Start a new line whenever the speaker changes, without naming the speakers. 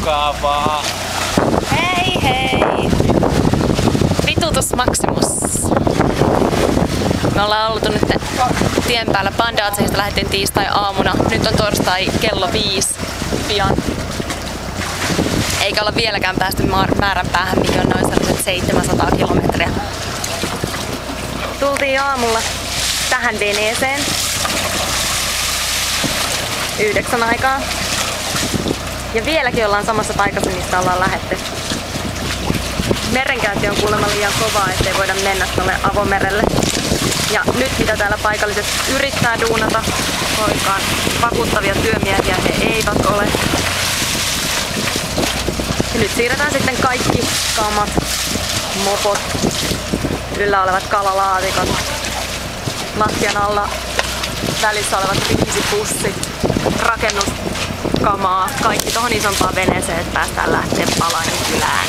Mukavaa!
Hei hei! Vitutus Maximus. Me ollaan oltu nyt tien päällä Bandaatseista, lähdettiin tiistai-aamuna. Nyt on torstai kello 5 pian. Eikä olla vieläkään päästy määränpäähän, mihin on noin sellaiset 700 kilometriä. Tultiin aamulla tähän veneeseen 9 aikaa. Ja vieläkin ollaan samassa paikassa, mistä ollaan lähdetty. Merenkäynti on kuulemma liian kovaa, ettei voida mennä tuolle avomerelle. Ja nyt mitä täällä paikalliset yrittää duunata, koinkaan vakuuttavia työmiehiä he eivät ole. Ja nyt siirretään sitten kaikki kamat, mopot, yllä olevat kalalaatikot, lattian alla välissä olevat riisipussit, rakennuskamaa, kaikki tohon isompaan veneeseen, että päästään lähteä Palanin kylään.